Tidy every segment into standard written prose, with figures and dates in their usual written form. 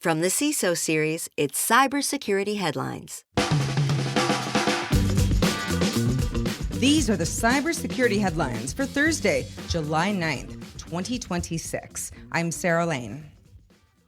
From the CISO series, it's Cybersecurity Headlines. These are the cybersecurity headlines for Thursday, July 9th, 2026. I'm Sarah Lane.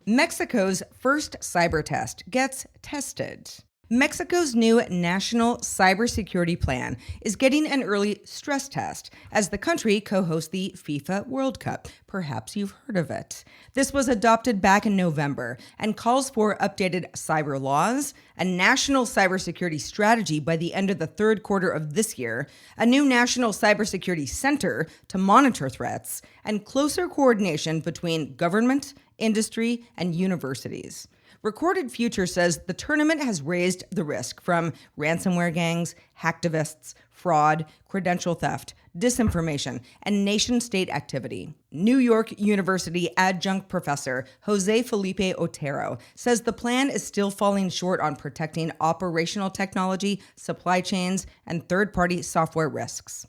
Mexico's first cyber test gets tested. Mexico's new national cybersecurity plan is getting an early stress test as the country co-hosts the FIFA World Cup. Perhaps you've heard of it. This was adopted back in November and calls for updated cyber laws, a national cybersecurity strategy by the end of the third quarter of this year, a new national cybersecurity center to monitor threats, and closer coordination between government, industry, and universities. Recorded Future says the tournament has raised the risk from ransomware gangs, hacktivists, fraud, credential theft, disinformation, and nation-state activity. New York University adjunct professor Jose Felipe Otero says the plan is still falling short on protecting operational technology, supply chains, and third-party software risks.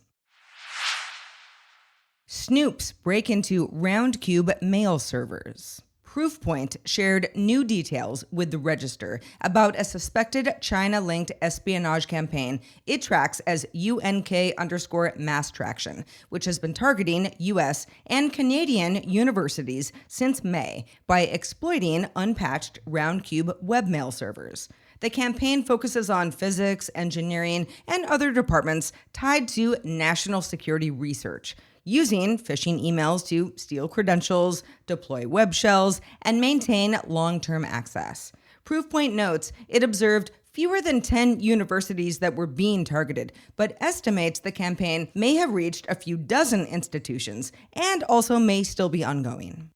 Snoops break into Roundcube mail servers. Proofpoint shared new details with the Register about a suspected China-linked espionage campaign it tracks as UNK_mass traction, which has been targeting U.S. and Canadian universities since May by exploiting unpatched Roundcube webmail servers. The campaign focuses on physics, engineering, and other departments tied to national security research, using phishing emails to steal credentials, deploy web shells, and maintain long-term access. Proofpoint notes it observed fewer than 10 universities that were being targeted, but estimates the campaign may have reached a few dozen institutions and also may still be ongoing.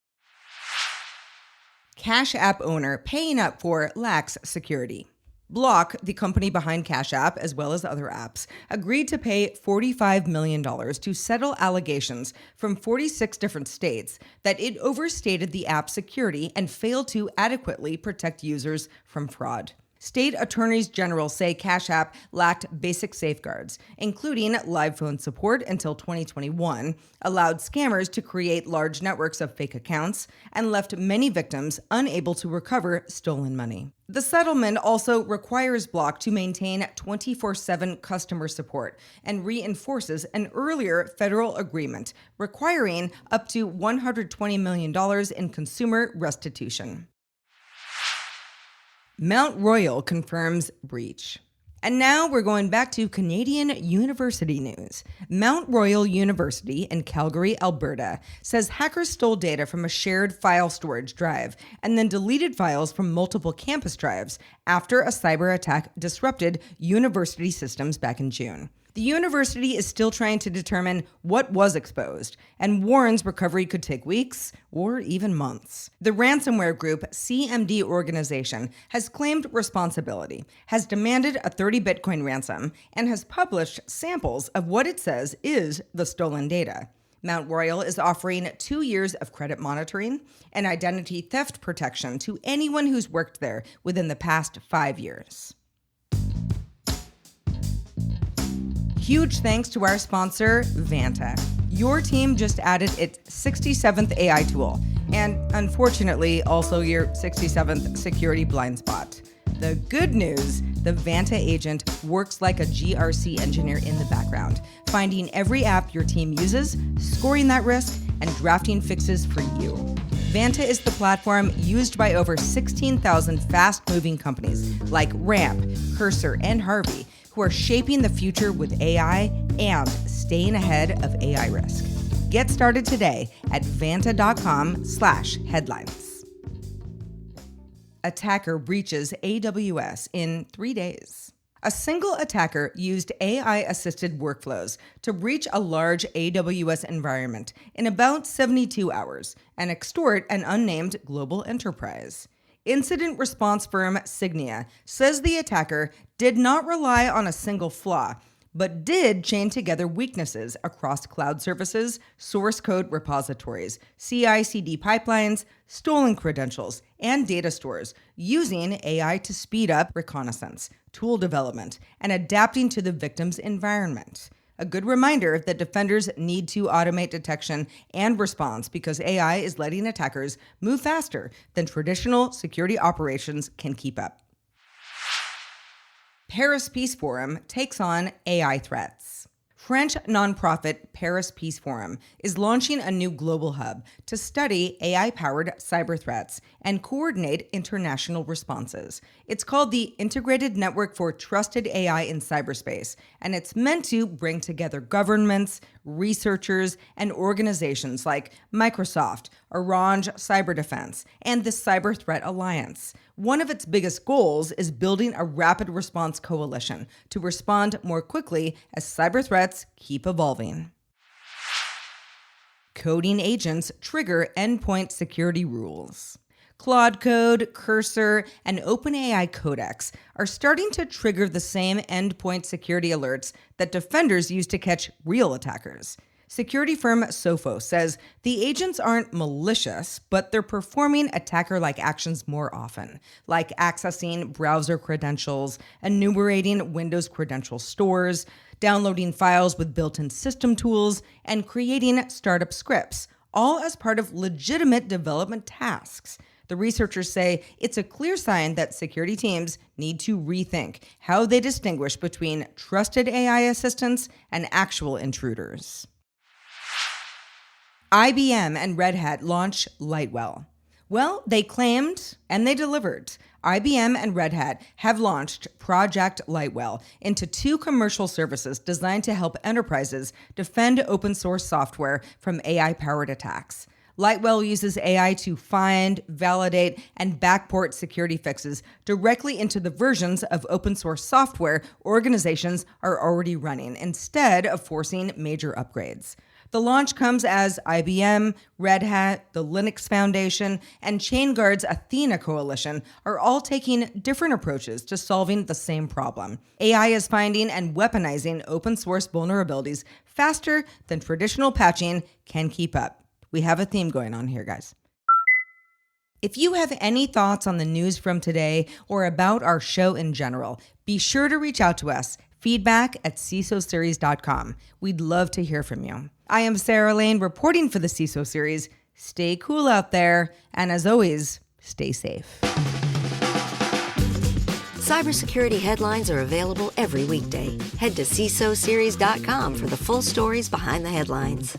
Cash App owner paying up for lax security. Block, the company behind Cash App, as well as other apps, agreed to pay $45 million to settle allegations from 46 different states that it overstated the app's security and failed to adequately protect users from fraud. State attorneys general say Cash App lacked basic safeguards, including live phone support until 2021, allowed scammers to create large networks of fake accounts, and left many victims unable to recover stolen money. The settlement also requires Block to maintain 24/7 customer support and reinforces an earlier federal agreement requiring up to $120 million in consumer restitution. Mount Royal confirms breach. And now we're going back to Canadian university news. Mount Royal University in Calgary, Alberta, says hackers stole data from a shared file storage drive and then deleted files from multiple campus drives after a cyber attack disrupted university systems back in June. The university is still trying to determine what was exposed and warns recovery could take weeks or even months. The ransomware group CMD organization has claimed responsibility, has demanded a 30 Bitcoin ransom, and has published samples of what it says is the stolen data. Mount Royal is offering 2 years of credit monitoring and identity theft protection to anyone who's worked there within the past 5 years. Huge thanks to our sponsor, Vanta. Your team just added its 67th AI tool, and unfortunately, also your 67th security blind spot. The good news, the Vanta agent works like a GRC engineer in the background, finding every app your team uses, scoring that risk, and drafting fixes for you. Vanta is the platform used by over 16,000 fast-moving companies like Ramp, Cursor, and Harvey, who are shaping the future with AI and staying ahead of AI risk. Get started today at vanta.com/headlines. Attacker breaches AWS in 3 days. A single attacker used AI-assisted workflows to breach a large AWS environment in about 72 hours and extort an unnamed global enterprise. Incident response firm Signia says the attacker did not rely on a single flaw, but did chain together weaknesses across cloud services, source code repositories, CI/CD pipelines, stolen credentials, and data stores, using AI to speed up reconnaissance, tool development, and adapting to the victim's environment. A good reminder that defenders need to automate detection and response because AI is letting attackers move faster than traditional security operations can keep up. Paris Peace Forum takes on AI threats. French nonprofit Paris Peace Forum is launching a new global hub to study AI-powered cyber threats and coordinate international responses. It's called the Integrated Network for Trusted AI in Cyberspace, and it's meant to bring together governments, researchers, and organizations like Microsoft, Orange Cyber Defense, and the Cyber Threat Alliance. One of its biggest goals is building a rapid response coalition to respond more quickly as cyber threats keep evolving. Coding agents trigger endpoint security rules. Claude Code, Cursor, and OpenAI Codex are starting to trigger the same endpoint security alerts that defenders use to catch real attackers. Security firm Sophos says the agents aren't malicious, but they're performing attacker-like actions more often, like accessing browser credentials, enumerating Windows credential stores, downloading files with built-in system tools, and creating startup scripts, all as part of legitimate development tasks. The researchers say it's a clear sign that security teams need to rethink how they distinguish between trusted AI assistants and actual intruders. IBM and Red Hat launch Lightwell. Well, they claimed and they delivered. IBM and Red Hat have launched Project Lightwell into 2 commercial services designed to help enterprises defend open source software from AI-powered attacks. Lightwell uses AI to find, validate, and backport security fixes directly into the versions of open source software organizations are already running, instead of forcing major upgrades. The launch comes as IBM, Red Hat, the Linux Foundation, and ChainGuard's Athena Coalition are all taking different approaches to solving the same problem. AI is finding and weaponizing open source vulnerabilities faster than traditional patching can keep up. We have a theme going on here, guys. If you have any thoughts on the news from today or about our show in general, be sure to reach out to us. feedback@CISOseries.com. We'd love to hear from you. I am Sarah Lane reporting for the CISO Series. Stay cool out there, and as always, stay safe. Cybersecurity headlines are available every weekday. Head to CISOseries.com for the full stories behind the headlines.